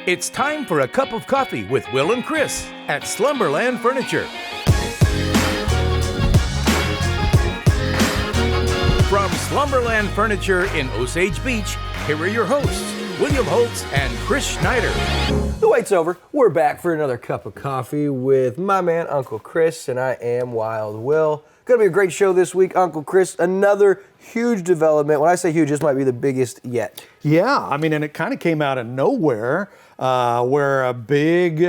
It's time for a cup of coffee with Will and Chris at Slumberland Furniture. From Slumberland Furniture in Osage Beach, here are your hosts, William Holtz and Chris Schneider. The wait's over. We're back for another cup of coffee with my man, Uncle Chris, and I am Wild Will. Gonna be a great show this week, Uncle Chris. Another huge development. When I say huge, this might be the biggest yet. Yeah, I mean, and it kind of came out of nowhere, where a big,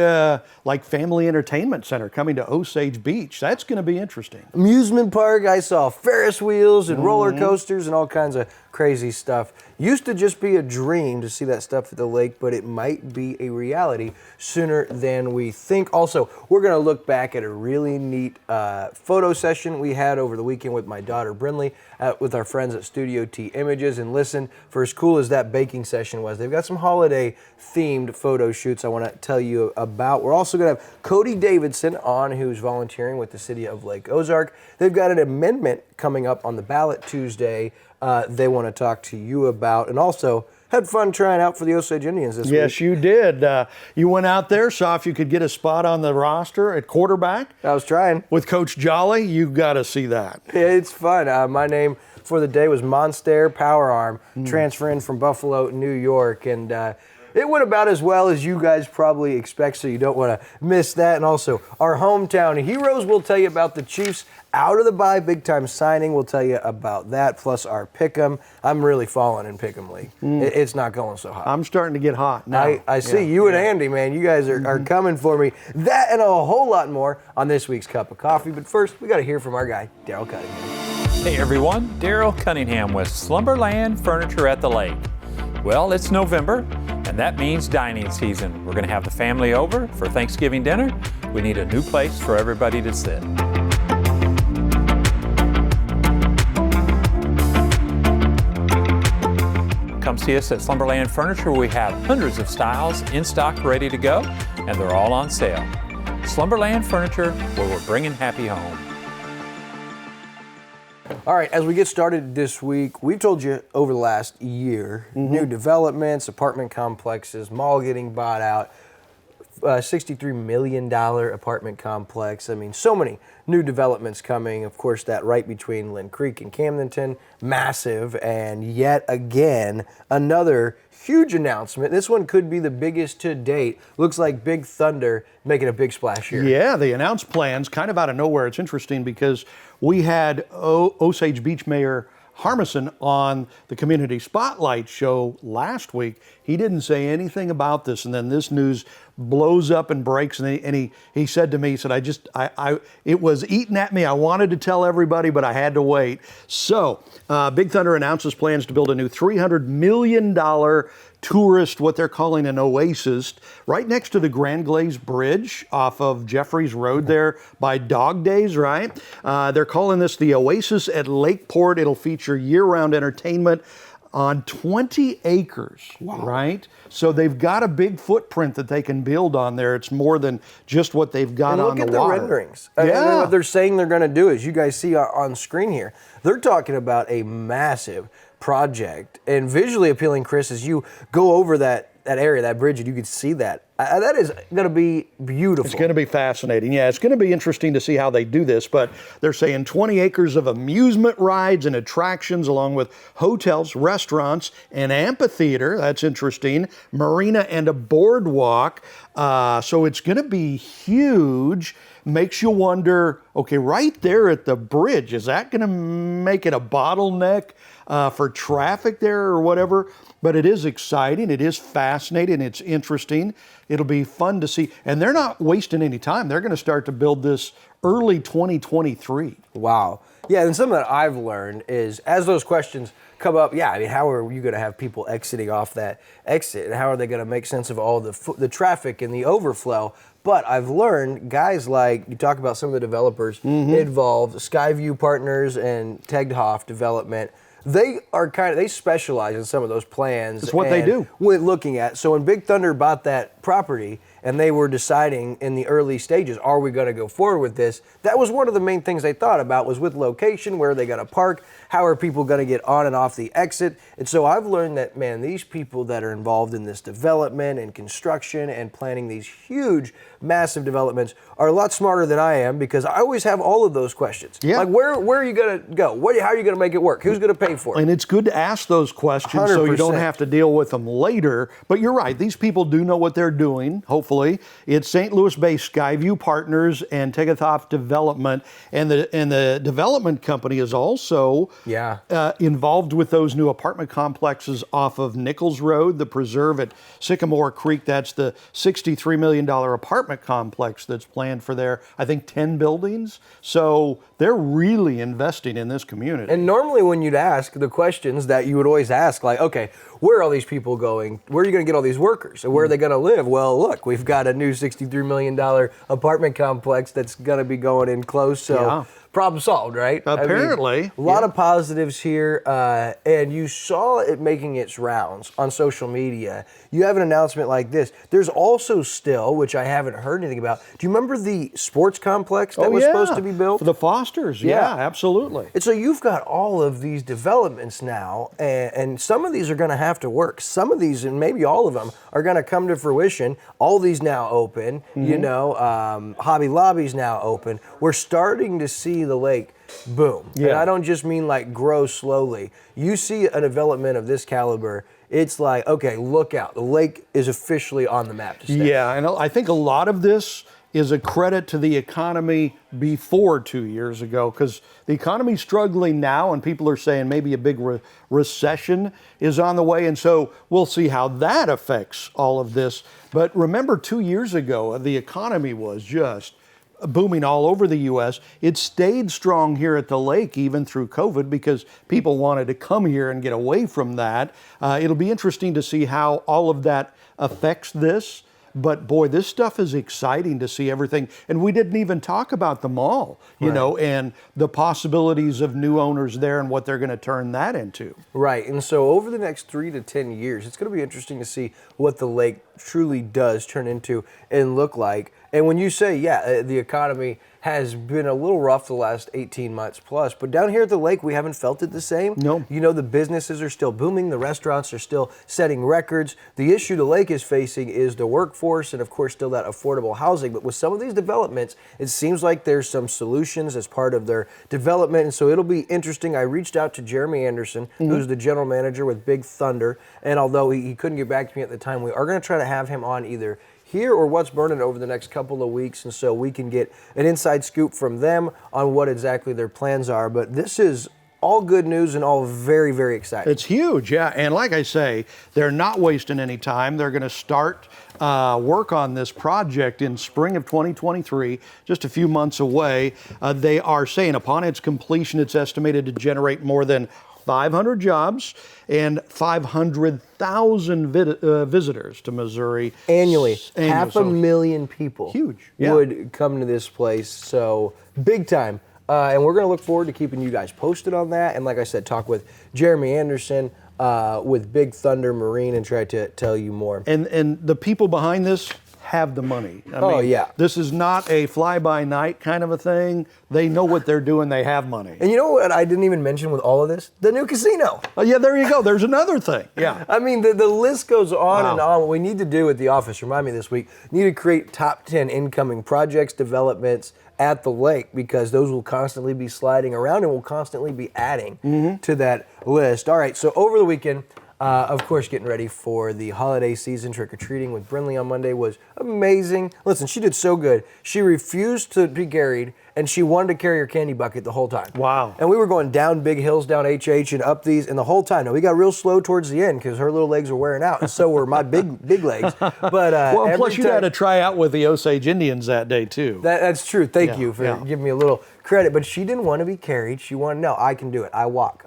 family entertainment center coming to Osage Beach. That's going to be interesting. Amusement park. I saw Ferris wheels and roller coasters and all kinds of crazy stuff. Used to just be a dream to see that stuff at the lake, but it might be a reality sooner than we think. Also, we're going to look back at a really neat photo session we had over the weekend with my daughter Brinley, with our friends at Studio T Images. And listen, for as cool as that baking session was, they've got some holiday themed photo shoots I want to tell you about. We're also going to have Cody Davidson on, who's volunteering with the city of Lake Ozark. They've got an amendment coming up on the ballot Tuesday they want to talk to you about, and also had fun trying out for the Osage Indians this week. Yes, you did. You went out there, saw if you could get a spot on the roster at quarterback. I was trying. With Coach Jolly, you got to see that. It's fun. My name for the day was Monster Power Arm, transferring from Buffalo, New York, and it went about as well as you guys probably expect, so you don't want to miss that. And also, our hometown heroes will tell you about the Chiefs out of the bye, big-time signing. We'll tell you about that, plus our Pick'em. I'm really falling in Pick'em League. It's not going so hot. I'm starting to get hot now. I see you and Andy, man. You guys are coming for me. That and a whole lot more on this week's Cup of Coffee. But first, we got to hear from our guy, Daryl Cunningham. Hey everyone, Daryl Cunningham with Slumberland Furniture at the Lake. Well, it's November, and that means dining season. We're going to have the family over for Thanksgiving dinner. We need a new place for everybody to sit. Come see us at Slumberland Furniture. We have hundreds of styles in stock ready to go, and they're all on sale. Slumberland Furniture, where we're bringing happy home. All right, as we get started this week, we've told you over the last year, new developments, apartment complexes, mall getting bought out, $63 million apartment complex. I mean, so many new developments coming. Of course, that right between Lynn Creek and Camdenton, massive, and yet again, another huge announcement. This one could be the biggest to date. Looks like Big Thunder making a big splash here. Yeah, they announced plans kind of out of nowhere. It's interesting because we had Osage Beach Mayor Harmison on the Community Spotlight show last week. He didn't say anything about this, and then this news blows up and breaks, and he said to me, he said, it was eating at me. I wanted to tell everybody, but I had to wait. So, Big Thunder announces plans to build a new $300 million tourist, what they're calling an oasis, right next to the Grand Glaze Bridge off of Jeffries Road there by Dog Days, right? They're calling this the Oasis at Lakeport. It'll feature year-round entertainment on 20 acres, right? So they've got a big footprint that they can build on there. It's more than just what they've got on the water. Look at the renderings. Yeah. I mean, what they're saying they're going to do is, you guys see on screen here, they're talking about a massive project. And visually appealing, Chris, as you go over that area, that bridge, and you can see that. That is going to be beautiful. It's going to be fascinating. Yeah, it's going to be interesting to see how they do this, but they're saying 20 acres of amusement rides and attractions along with hotels, restaurants, an amphitheater. That's interesting. Marina and a boardwalk. So it's going to be huge. Makes you wonder, okay, right there at the bridge, is that going to make it a bottleneck for traffic there or whatever? But it is exciting, it is fascinating, it's interesting. It'll be fun to see. And they're not wasting any time. They're going to start to build this early 2023. Wow. Yeah, and something that I've learned is, as those questions come up, I mean, how are you going to have people exiting off that exit? And how are they going to make sense of all the traffic and the overflow? But I've learned, guys like, you talk about some of the developers involved, Skyview Partners and Teghoff Development, they specialize in some of those plans. That's what they do. With looking at, so when Big Thunder bought that property and they were deciding in the early stages, are we going to go forward with this? That was one of the main things they thought about, was with location, where are they going to park, how are people going to get on and off the exit. And so I've learned that, man, these people that are involved in this development and construction and planning these huge, massive developments are a lot smarter than I am, because I always have all of those questions. Yeah. Like, where are you going to go? How are you going to make it work? Who's going to pay for it? And it's good to ask those questions so you don't 100%. have to deal with them later. But you're right, these people do know what they're doing, hopefully. It's St. Louis-based Skyview Partners and Tegathoff Development. And the development company is also involved with those new apartment complexes off of Nichols Road, the preserve at Sycamore Creek. That's the $63 million apartment complex that's planned for their, I think, 10 buildings. So they're really investing in this community. And normally when you'd ask the questions that you would always ask, like, okay, where are all these people going? Where are you going to get all these workers? And where are they going to live? Well, look, we've got a new $63 million apartment complex that's going to be going in close. So problem solved, right? Apparently. I mean, a lot of positives here. And you saw it making its rounds on social media. You have an announcement like this. There's also still, which I haven't heard anything about, do you remember the sports complex that was supposed to be built? For the Fosters, yeah, absolutely. And so you've got all of these developments now, and some of these are going to have to work. Some of these, and maybe all of them, are going to come to fruition. All these now open, you know, Hobby Lobby's now open. We're starting to see the lake boom. Yeah. And I don't just mean like grow slowly. You see a development of this caliber, it's like, okay, look out. The lake is officially on the map to stay. Yeah, and I think a lot of this is a credit to the economy before 2 years ago, because the economy's struggling now and people are saying maybe a big recession is on the way. And so we'll see how that affects all of this. But remember, 2 years ago, the economy was just booming all over the U.S. It stayed strong here at the lake even through COVID, because people wanted to come here and get away from that. It'll be interesting to see how all of that affects this. But boy, this stuff is exciting to see everything. And we didn't even talk about the mall, you know, and the possibilities of new owners there and what they're going to turn that into. Right. And so over the next 3 to 10 years, it's going to be interesting to see what the lake truly does turn into and look like. And when you say, the economy has been a little rough the last 18 months plus, but down here at the lake, we haven't felt it the same. No. You know, the businesses are still booming. The restaurants are still setting records. The issue the lake is facing is the workforce and, of course, still that affordable housing. But with some of these developments, it seems like there's some solutions as part of their development. And so it'll be interesting. I reached out to Jeremy Anderson, who's the general manager with Big Thunder. And although he couldn't get back to me at the time, we are going to try to have him on either here or What's Burning over the next couple of weeks, and so we can get an inside scoop from them on what exactly their plans are. But this is all good news and all very, very exciting. It's huge, yeah. And like I say, they're not wasting any time. They're going to start work on this project in spring of 2023, just a few months away. They are saying upon its completion, it's estimated to generate more than 500 jobs and 500,000 visitors to Missouri Annually. 500,000 people would come to this place. So big time. And we're going to look forward to keeping you guys posted on that. And like I said, talk with Jeremy Anderson with Big Thunder Marine and try to tell you more. And the people behind this have the money. I mean, this is not a fly-by-night kind of a thing. They know what they're doing. They have money. And you know what I didn't even mention with all of this? The new casino. Oh, yeah, there you go. There's another thing. Yeah. I mean, the list goes on and on. What we need to do at the office, remind me this week, need to create top 10 incoming projects, developments at the lake, because those will constantly be sliding around and we'll constantly be adding to that list. All right, so over the weekend, of course, getting ready for the holiday season, trick-or-treating with Brinley on Monday was amazing. Listen, she did so good. She refused to be carried, and she wanted to carry her candy bucket the whole time. Wow. And we were going down big hills, down HH, and up these, and the whole time. Now, we got real slow towards the end because her little legs were wearing out, and so were my big legs. But well, plus you had to try out with the Osage Indians that day, too. That's true. Thank you for giving me a little credit. But she didn't want to be carried. She wanted, no, I can do it. I walk.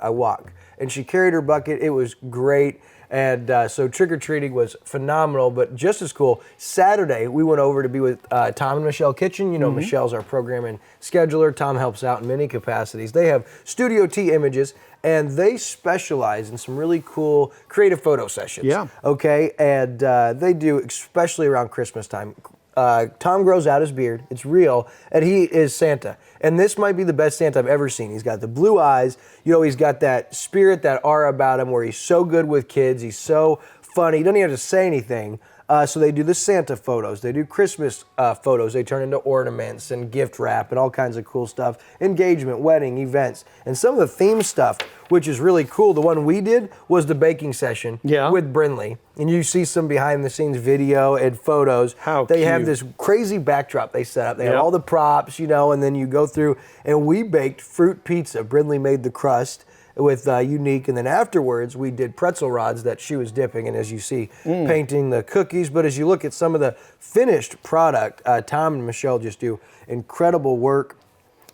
And she carried her bucket. It was great. And so trick-or-treating was phenomenal, but just as cool, Saturday we went over to be with Tom and Michelle Kitchen. You know, Michelle's our program and scheduler. Tom helps out in many capacities. They have Studio T Images, and they specialize in some really cool creative photo sessions. Yeah. Okay, and they do, especially around Christmas time. Tom grows out his beard. It's real, and he is Santa. And this might be the best Santa I've ever seen. He's got the blue eyes. You know, he's got that spirit, that aura about him where he's so good with kids. He's so funny. He doesn't even have to say anything. So they do the Santa photos. They do Christmas photos. They turn into ornaments and gift wrap and all kinds of cool stuff. Engagement, wedding, events. And some of the theme stuff, which is really cool. The one we did was the baking session with Brinley. And you see some behind the scenes video and photos. How they cute. have this crazy backdrop they set up. They have all the props, you know, and then you go through, and we baked fruit pizza. Brinley made the crust with Unique, and then afterwards we did pretzel rods that she was dipping, and as you see, painting the cookies. But as you look at some of the finished product, Tom and Michelle just do incredible work.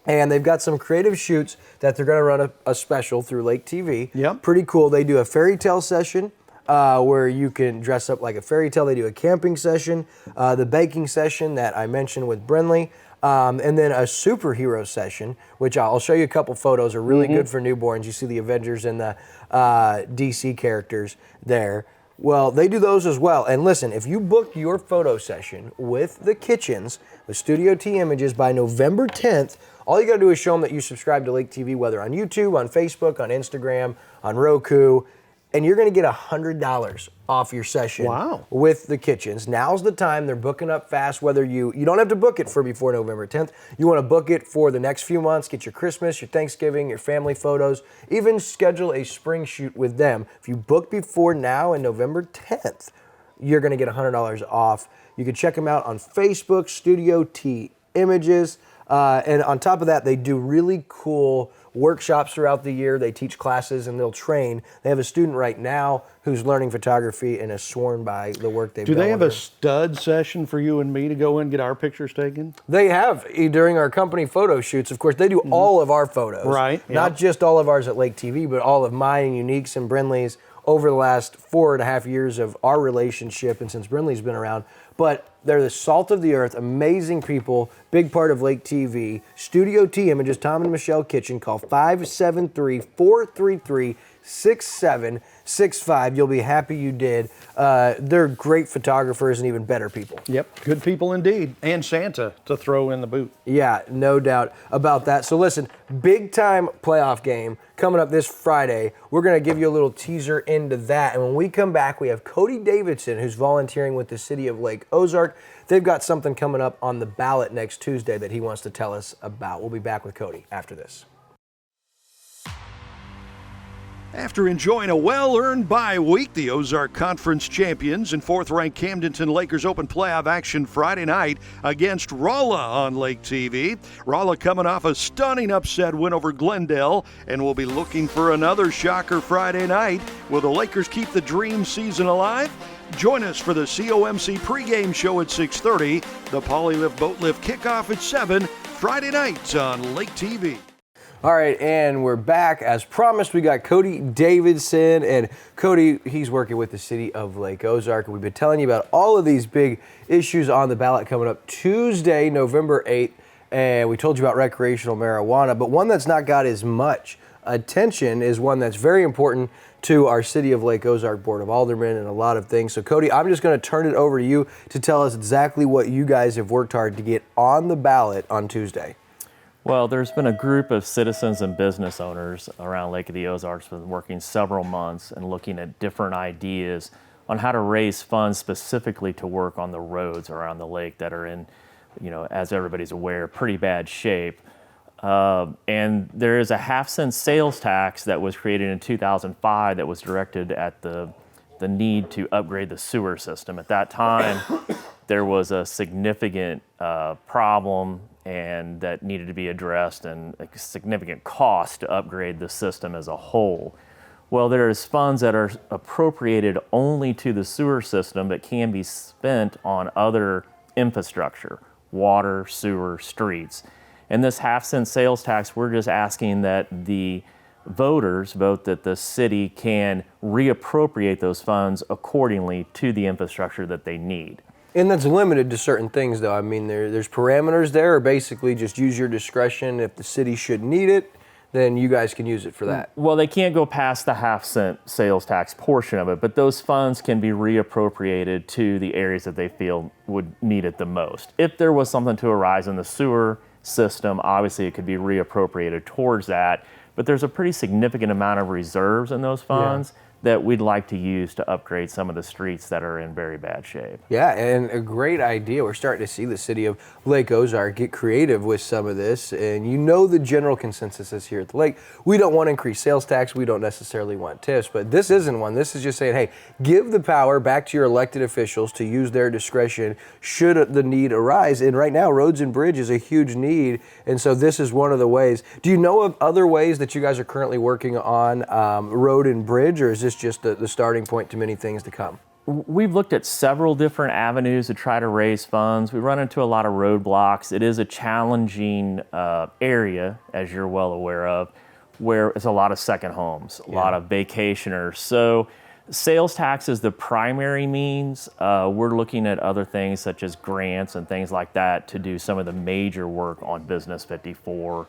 And they've got some creative shoots that they're going to run a special through Lake TV. Yep. Pretty cool. They do a fairy tale session where you can dress up like a fairy tale. They do a camping session, the baking session that I mentioned with Brinley, and then a superhero session, which I'll show you a couple photos, are really good for newborns. You see the Avengers and the DC characters there. Well, they do those as well. And listen, if you book your photo session with the Kitchens, with Studio T Images by November 10th, all you got to do is show them that you subscribe to Lake TV, whether on YouTube, on Facebook, on Instagram, on Roku, and you're going to get $100 off your session with the Kitchens. Now's the time. They're booking up fast. Whether you don't have to book it for before November 10th. You want to book it for the next few months, get your Christmas, your Thanksgiving, your family photos, even schedule a spring shoot with them. If you book before now and November 10th, you're going to get $100 off. You can check them out on Facebook, Studio T Images. And on top of that, they do really cool workshops throughout the year. They teach classes and they'll train. They have a student right now who's learning photography and is sworn by the work they've done. Do they have a stud session for you and me to go in and get our pictures taken? They have during our company photo shoots. Of course, they do all of our photos. Right. Not just all of ours at Lake TV, but all of mine, Unique's, and Brinley's over the last 4.5 years of our relationship and since Brinley's been around. But they're the salt of the earth, amazing people, big part of Lake TV. Studio T Images, Tom and Michelle Kitchen. Call 573-433-6765. You'll be happy you did. They're great photographers and even better people. Yep, good people indeed. And Santa to throw in the boot. Yeah, no doubt about that. So listen, big time playoff game coming up this Friday. We're going to give you a little teaser into that. And when we come back, we have Cody Davidson, who's volunteering with the city of Lake Ozark. They've got something coming up on the ballot next Tuesday that he wants to tell us about. We'll be back with Cody after this. After enjoying a well-earned bye week, the Ozark Conference champions and fourth-ranked Camdenton Lakers open playoff action Friday night against Rolla on Lake TV. Rolla coming off a stunning upset win over Glendale and will be looking for another shocker Friday night. Will the Lakers keep the dream season alive? Join us for the COMC pregame show at 6:30, the Polylift Boatlift kickoff at 7, Friday nights on Lake TV. All right, and we're back. As promised, we got Cody Davidson. And Cody, he's working with the city of Lake Ozark. And we've been telling you about all of these big issues on the ballot coming up Tuesday, November 8th. And we told you about recreational marijuana. But one that's not got as much attention is one that's very important to our City of Lake Ozark Board of Aldermen and a lot of things. So, Cody, I'm just going to turn it over to you to tell us exactly what you guys have worked hard to get on the ballot on Tuesday. Well, there's been a group of citizens and business owners around Lake of the Ozarks who have been working several months and looking at different ideas on how to raise funds specifically to work on the roads around the lake that are in, as everybody's aware, pretty bad shape. And there is a half-cent sales tax that was created in 2005 that was directed at the need to upgrade the sewer system. At that time, there was a significant problem and that needed to be addressed and a significant cost to upgrade the system as a whole. Well, there's funds that are appropriated only to the sewer system that can be spent on other infrastructure, water, sewer, streets. And this half-cent sales tax, we're just asking that the voters vote that the city can reappropriate those funds accordingly to the infrastructure that they need. And that's limited to certain things, though. I mean, there's parameters there, or basically just use your discretion. If the city should need it, then you guys can use it for that. Well, they can't go past the half-cent sales tax portion of it, but those funds can be reappropriated to the areas that they feel would need it the most. If there was something to arise in the sewer system, obviously it could be reappropriated towards that, but there's a pretty significant amount of reserves in those funds that we'd like to use to upgrade some of the streets that are in very bad shape. Yeah, and a great idea. We're starting to see the city of Lake Ozark get creative with some of this, and you know the general consensus is here at the lake. We don't want to increase sales tax. We don't necessarily want tips, but this isn't one. This is just saying, hey, give the power back to your elected officials to use their discretion should the need arise. And right now, roads and bridge is a huge need, and so this is one of the ways. Do you know of other ways that you guys are currently working on road and bridge, or is this just the starting point to many things to come? We've looked at several different avenues to try to raise funds. We run into a lot of roadblocks. It is a challenging area, as you're well aware of, where it's a lot of second homes, a lot of vacationers. So sales tax is the primary means. We're looking at other things such as grants and things like that to do some of the major work on Business 54.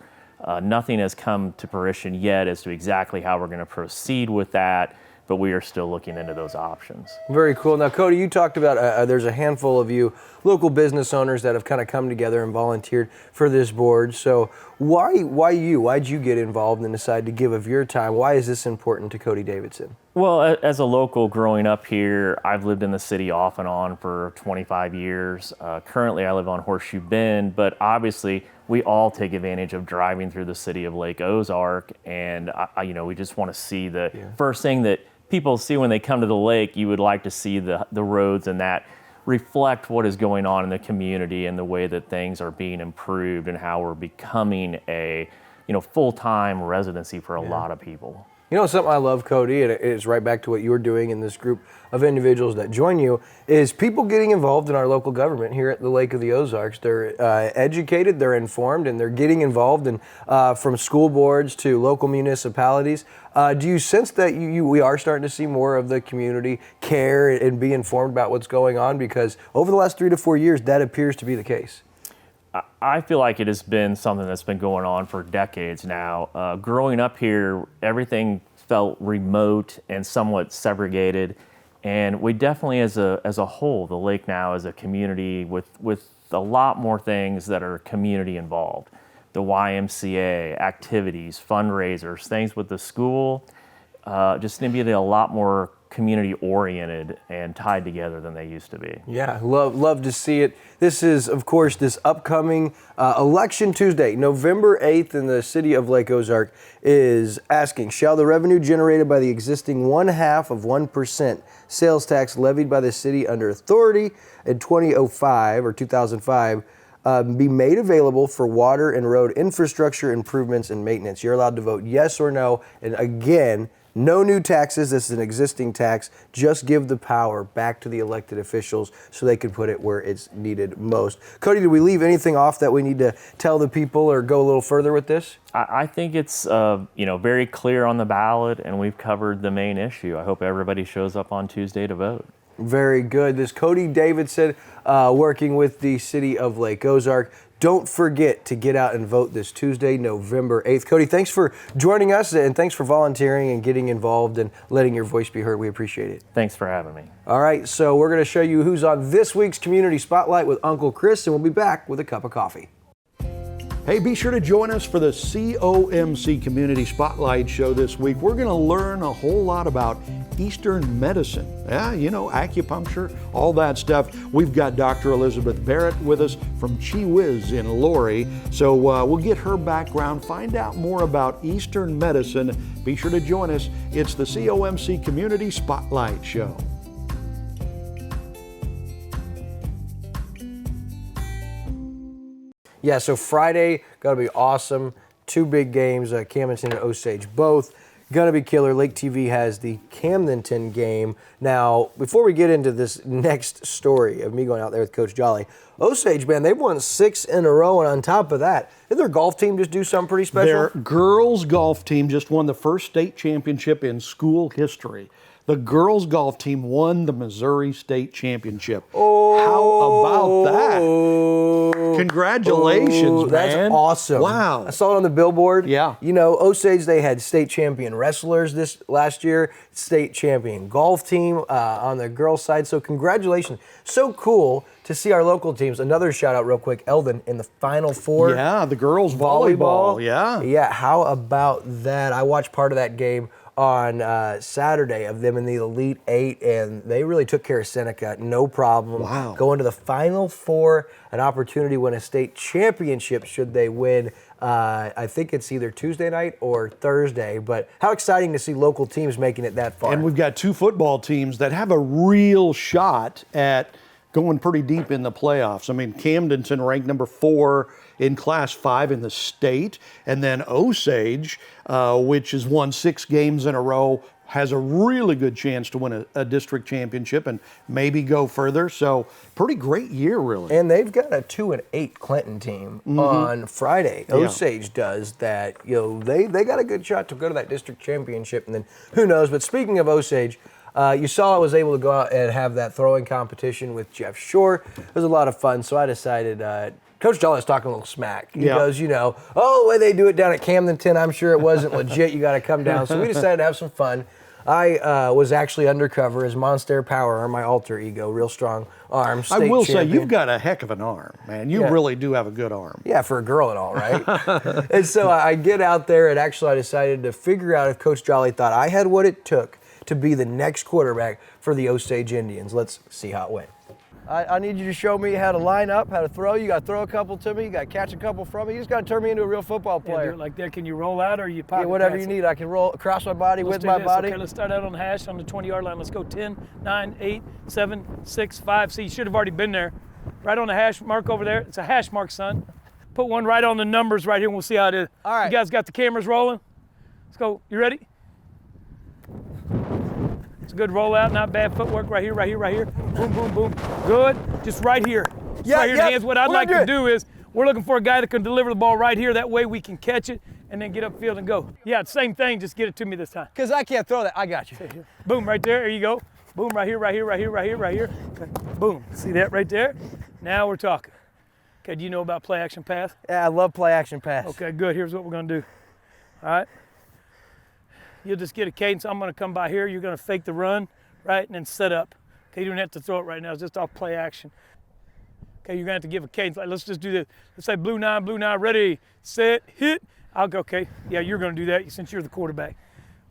Nothing has come to fruition yet as to exactly how we're going to proceed with that, but we are still looking into those options. Very cool. Now, Cody, you talked about there's a handful of you local business owners that have kind of come together and volunteered for this board. So why you? Why'd you get involved and decide to give of your time? Why is this important to Cody Davidson? Well, as a local growing up here, I've lived in the city off and on for 25 years. Currently, I live on Horseshoe Bend, but obviously we all take advantage of driving through the city of Lake Ozark, and we just want to see the first thing that people see when they come to the lake. You would like to see the roads and that reflect what is going on in the community and the way that things are being improved and how we're becoming a full-time residency for a lot of people. You know, something I love, Cody, and it's right back to what you're doing in this group of individuals that join you, is people getting involved in our local government here at the Lake of the Ozarks. They're educated, they're informed, and they're getting involved in from school boards to local municipalities. Do you sense that we are starting to see more of the community care and be informed about what's going on? Because over the last 3 to 4 years, that appears to be the case. I feel like it has been something that's been going on for decades now. Growing up here, everything felt remote and somewhat segregated, and we definitely, as a whole, the lake now is a community with a lot more things that are community involved. The YMCA, activities, fundraisers, things with the school, just need to be a lot more community oriented and tied together than they used to be. Yeah, love to see it. This is, of course, this upcoming election Tuesday, November 8th, in the city of Lake Ozark is asking, shall the revenue generated by the existing 0.5% sales tax levied by the city under authority in 2005 be made available for water and road infrastructure improvements and maintenance? You're allowed to vote yes or no. And again, no new taxes. This is an existing tax. Just give the power back to the elected officials so they can put it where it's needed most. Cody, did we leave anything off that we need to tell the people or go a little further with this? I think it's very clear on the ballot, and we've covered the main issue. I hope everybody shows up on Tuesday to vote. Very good. This Cody Davidson working with the city of Lake Ozark. Don't forget to get out and vote this Tuesday, November 8th. Cody, thanks for joining us, and thanks for volunteering and getting involved and letting your voice be heard. We appreciate it. Thanks for having me. All right, so we're going to show you who's on this week's Community Spotlight with Uncle Chris, and we'll be back with a cup of coffee. Hey, be sure to join us for the COMC Community Spotlight Show this week. We're going to learn a whole lot about Eastern medicine. Yeah, acupuncture, all that stuff. We've got Dr. Elizabeth Barrett with us from Chi Whiz in Lori. So we'll get her background, find out more about Eastern medicine. Be sure to join us. It's the COMC Community Spotlight Show. Yeah, so Friday, going to be awesome. 2 big games, Camden and Osage both. Gonna be killer. Lake TV has the Camdenton game. Now, before we get into this next story of me going out there with Coach Jolly, Osage, man, they've won 6 in a row, and on top of that, did their golf team just do something pretty special? Their girls golf team just won the first state championship in school history. The girls golf team won the Missouri State Championship. How about that? Congratulations, that's man. awesome. Wow. I saw it on the billboard. Yeah. You know, Osage, they had state champion wrestlers this last year, state champion golf team on the girls' side. So congratulations. So cool to see our local teams. Another shout out real quick, Eldon in the Final Four. Yeah, the girls volleyball. Yeah. Yeah, how about that? I watched part of that game on Saturday of them in the Elite Eight, and they really took care of Seneca, no problem. Wow. Going to the Final Four, an opportunity to win a state championship should they win. I think it's either Tuesday night or Thursday, but how exciting to see local teams making it that far. And we've got 2 football teams that have a real shot at going pretty deep in the playoffs. I mean, Camdenton ranked number 4 in Class 5 in the state, and then Osage, which has won 6 games in a row, has a really good chance to win a district championship and maybe go further. So pretty great year, really. And they've got a 2-8 Clinton team on Friday. Osage does that. You know, they got a good shot to go to that district championship, and then who knows? But speaking of Osage, you saw I was able to go out and have that throwing competition with Jeff Shore. It was a lot of fun, so I decided. Coach Jolly was talking a little smack. He goes, you know, the way they do it down at Camdenton, I'm sure it wasn't legit. You got to come down. So we decided to have some fun. I was actually undercover as Monster Power Arm, my alter ego, real strong arm. I will say, champion. you've got a heck of an arm, man. You really do have a good arm. Yeah, for a girl and all, right? And so I get out there, and actually I decided to figure out if Coach Jolly thought I had what it took to be the next quarterback for the Osage Indians. Let's see how it went. I need you to show me how to line up, how to throw. You got to throw a couple to me. You got to catch a couple from me. You just got to turn me into a real football player. Yeah, do it like that. Can you roll out or you pocket whatever pass you it? need. I can roll across my body Let's with do my this. body. Okay, let's start out on the hash on the 20-yard line. Let's go 10, 9, 8, 7, 6, 5. See, you should have already been there. Right on the hash mark over there. It's a hash mark, son. Put one right on the numbers right here, and we'll see how it is. All right. You guys got the cameras rolling? Let's go. You ready? It's a good rollout, not bad footwork right here, right here, right here. Boom, boom, boom. Good. Just right here. Just right here in the hands. What I'd like to do is, we're looking for a guy that can deliver the ball right here. That way we can catch it and then get upfield and go. Yeah, same thing. Just get it to me this time. Because I can't throw that. I got you. Boom, right there. There you go. Boom, right here, right here, right here, right here, right here. Okay. Boom. See that right there? Now we're talking. Okay, do you know about play action pass? Yeah, I love play action pass. Okay, good. Here's what we're going to do. All right. You'll just get a cadence. I'm going to come by here. You're going to fake the run, right, and then set up. Okay, you don't have to throw it right now. It's just off play action. Okay, you're going to have to give a cadence. Like, let's just do this. Let's say blue nine, ready, set, hit. I'll go, okay. Yeah, you're going to do that since you're the quarterback.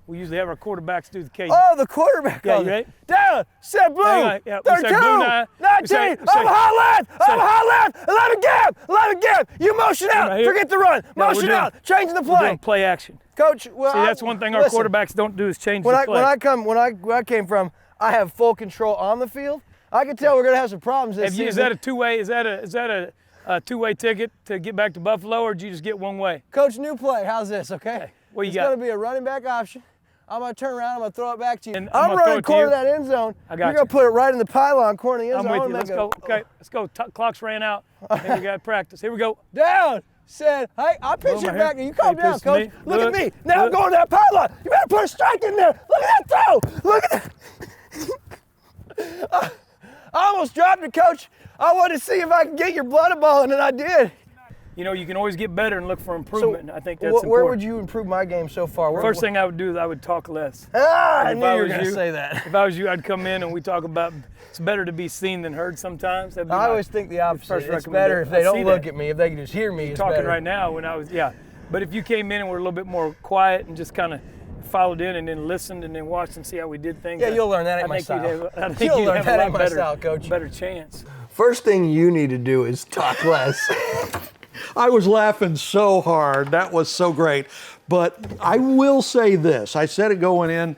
We usually have our quarterbacks do the cadence. Oh, the quarterback. Yeah, you ready? Down, set blue, Yeah, we say 32, blue nine. 19, I'm high left, I'm high left, 11 gap. You motion out, Right here. forget the run, No, motion out, changing the We're play. doing play action. Coach, well, See, that's one thing our quarterbacks don't do is change the play. When I came from, I have full control on the field. I can tell we're gonna have some problems this season. Is that a two-way? Is that a two-way ticket to get back to Buffalo, or did you just get one way? Coach, new play. How's this? Okay. What you it's got? gonna be a running back option. I'm gonna turn around. I'm gonna throw it back to you. And I'm I'm gonna throw running it to corner you. that end zone. I got You're you. gonna put it right in the pylon corner of the end I'm zone. with you. Let's go. Okay, let's go. Clocks ran out. And we got practice. Here we go. Down. Said, hey, I'll pitch Boom, it right back here. and you calm Hey, down, pitch to Coach. me. Look at Good. me. Now I'm Good. going to that pylon. You better put a strike in there. Look at that throw. Look at that. I almost dropped it, Coach. I wanted to see if I could get your blood ball, and I did. You know, you can always get better and look for improvement. I think that's where important. would you improve my game so far? First thing I would do is I would talk less. I If knew you were was going to say that. If I was you, I'd come in and we talk about it's better to be seen than heard sometimes. That'd be I my always think the opposite. first It's better if they recommendation. I don't see look that. at me. If they can just hear me, it's Talking better. right now when I was, yeah. But if you came in and were a little bit more quiet and just kind of followed in and then listened and then watched and see how we did things. Yeah, you'll learn that I ain't my think you'd style. have- I think You'll you'd learn have that a ain't lot my better, style, Coach. better chance. First thing you need to do is talk less. I was laughing so hard. That was so great. But I will say this. I said it going in.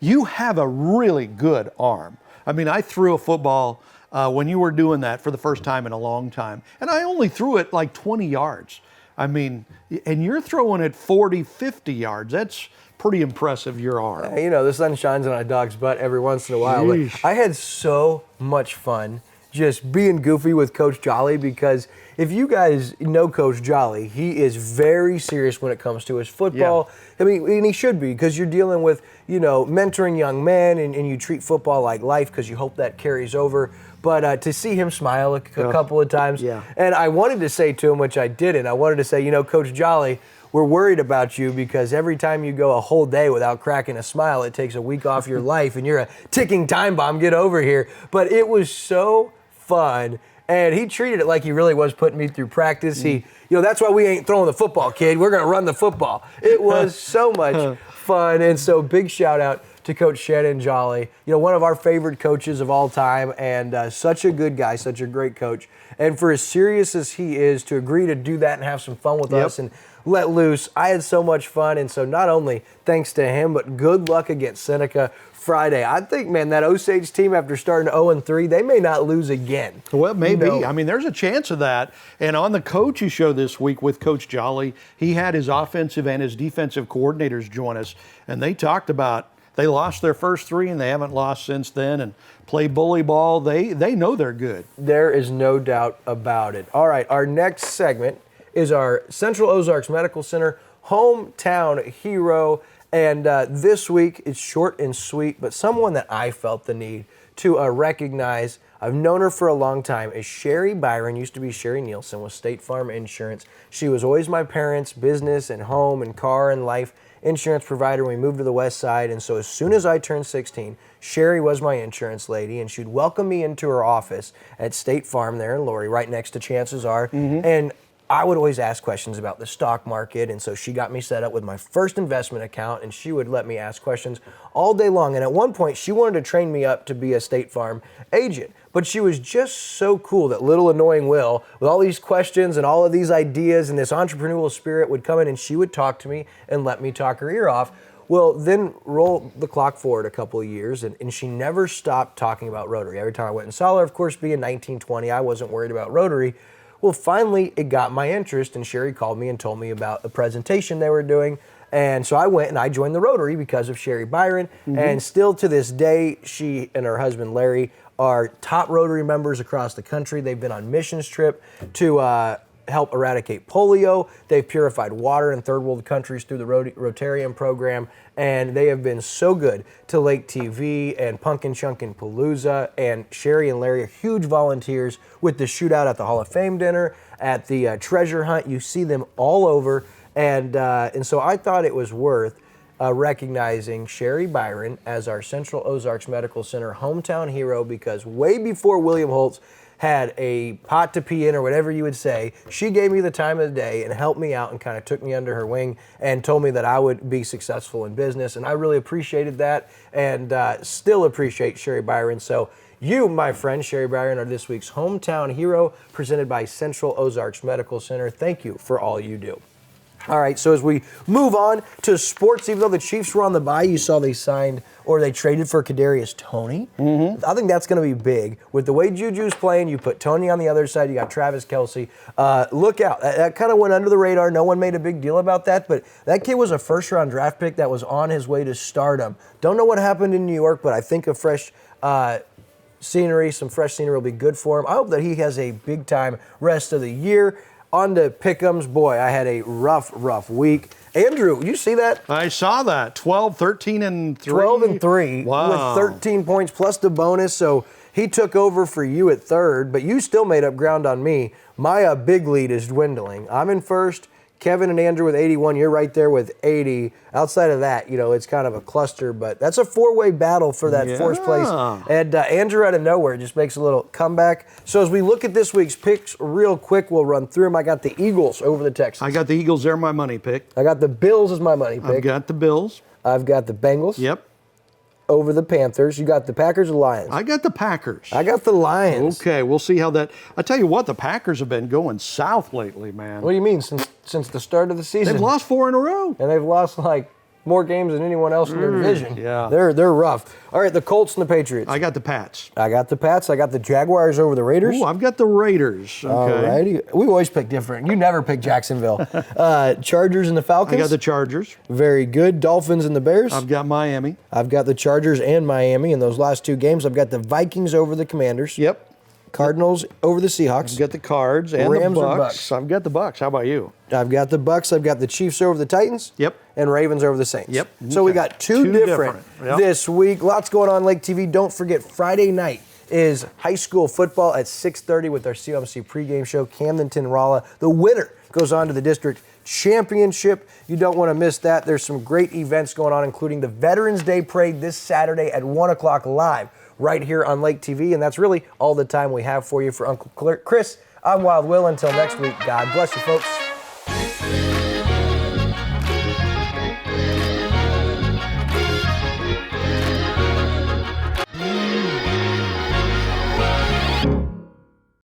You have a really good arm. I mean, I threw a football when you were doing that for the first time in a long time. And I only threw it like 20 yards. I mean, and you're throwing it 40, 50 yards. That's pretty impressive, your arm. You know, the sun shines on a dog's butt every once in a while. But Sheesh. I had so much fun just being goofy with Coach Jolly, because if you guys know Coach Jolly, he is very serious when it comes to his football. I mean, and he should be, because you're dealing with, you know, mentoring young men, and you treat football like life because you hope that carries over. But to see him smile a couple of times, and I wanted to say to him, which I didn't, I wanted to say, you know, Coach Jolly, we're worried about you because every time you go a whole day without cracking a smile, it takes a week off your life, and you're a ticking time bomb. Get over here. But it was so fun, and he treated it like he really was putting me through practice. He, you know, that's why we ain't throwing the football, kid. We're going to run the football. It was so much fun, and so big shout out to Coach Shannon Jolly, you know, one of our favorite coaches of all time, and such a good guy, such a great coach. And for as serious as he is, to agree to do that and have some fun with us and let loose, I had so much fun. And so not only thanks to him, but good luck against Seneca Friday. I think, man, that Osage team, after starting 0-3, they may not lose again. Well, maybe. You know? I mean, there's a chance of that. And on the coaches show this week with Coach Jolly, he had his offensive and his defensive coordinators join us, and they talked about they lost their first 3 and they haven't lost since then, and play bully ball. They know they're good. There is no doubt about it. All right, our next segment is our Central Ozarks Medical Center hometown hero. And this week, it's short and sweet, but someone that I felt the need to recognize. I've known her for a long time, is Sherry Byron, used to be Sherry Nielsen with State Farm Insurance. She was always my parents' business and home and car and life insurance provider when we moved to the west side. And so as soon as I turned 16, Sherry was my insurance lady, and she'd welcome me into her office at State Farm there in Laurie, right next to Chances Are. And I would always ask questions about the stock market, and so she got me set up with my first investment account, and she would let me ask questions all day long. And at one point, she wanted to train me up to be a State Farm agent. But she was just so cool that little annoying Will, with all these questions and all of these ideas and this entrepreneurial spirit, would come in and she would talk to me and let me talk her ear off. Well, then roll the clock forward a couple of years, and she never stopped talking about Rotary. Every time I went and saw her, of course, being 1920, I wasn't worried about Rotary. Well, finally, it got my interest, and Sherry called me and told me about the presentation they were doing. And so I went and I joined the Rotary because of Sherry Byron. And still to this day, she and her husband, Larry, are top Rotary members across the country. They've been on missions trip to help eradicate polio. They've purified water in third world countries through the Rotarian program. And they have been so good to Lake TV and Pumpkin Chunkin' Palooza. And Sherry and Larry are huge volunteers with the shootout at the Hall of Fame dinner, at the treasure hunt. You see them all over. And so I thought it was worth recognizing Sherry Byron as our Central Ozarks Medical Center hometown hero, because way before William Holtz had a pot to pee in, or whatever you would say, she gave me the time of the day and helped me out and kind of took me under her wing and told me that I would be successful in business. And I really appreciated that, and still appreciate Sherry Byron. So you, my friend, Sherry Byron, are this week's hometown hero, presented by Central Ozarks Medical Center. Thank you for all you do. All right, so as we move on to sports, even though the Chiefs were on the bye, you saw they signed, or they traded for Kadarius Toney. I think that's going to be big. With the way Juju's playing, you put Toney on the other side, you got Travis Kelce. Look out. That kind of went under the radar. No one made a big deal about that, but that kid was a first-round draft pick that was on his way to stardom. Don't know what happened in New York, but I think a fresh scenery, some fresh scenery will be good for him. I hope that he has a big-time rest of the year. On to Pick'ems. Boy, I had a rough week. Andrew, you see that? I saw that. 12, 13, and 3. 12 and 3 Wow. with 13 points plus the bonus. So he took over for you at third, but you still made up ground on me. My big lead is dwindling. I'm in first. Kevin and Andrew with 81. You're right there with 80. Outside of that, it's kind of a cluster, but that's a four-way battle for that fourth place. And Andrew out of nowhere just makes a little comeback. So as we look at this week's picks real quick, we'll run through them. I got the Eagles over the Texans. I got the Eagles. They're my money pick. I got the Bills as my money pick. I've got the Bills. I've got the Bengals. Yep. Over the Panthers. You got the Packers or Lions? I got the Packers. I got the Lions. Okay, we'll see how that. I tell you what, the Packers have been going south lately, man. What do you mean? Since the start of the season? They've lost 4 in a row. And they've lost like more games than anyone else in their division. yeah. They're rough. All right, the Colts and the Patriots. I got the Pats. I got the Pats. I got the Jaguars over the Raiders. Ooh, I've got the Raiders. Okay. All righty. We always pick different. You never pick Jacksonville. Chargers and the Falcons. I got the Chargers. Very good. Dolphins and the Bears. I've got Miami. I've got the Chargers and Miami in those last two games. I've got the Vikings over the Commanders. Yep. Cardinals over the Seahawks. I've got the Cards and Rams the or Bucks. Bucks? I've got the Bucks. How about you? I've got the Bucks. I've got the Chiefs over the Titans. Yep. And Ravens over the Saints. Yep. So we Okay. got two different Yep. this week. Lots going on Lake TV. Don't forget Friday night is high school football at 6:30 with our CMC pregame show. Camden Rolla. The winner goes on to the district championship. You don't want to miss that. There's some great events going on, including the Veterans Day Parade this Saturday at 1 o'clock live right here on Lake TV. And that's really all the time we have for you. For Uncle Chris, I'm Wild Will. Until next week, God bless you, folks.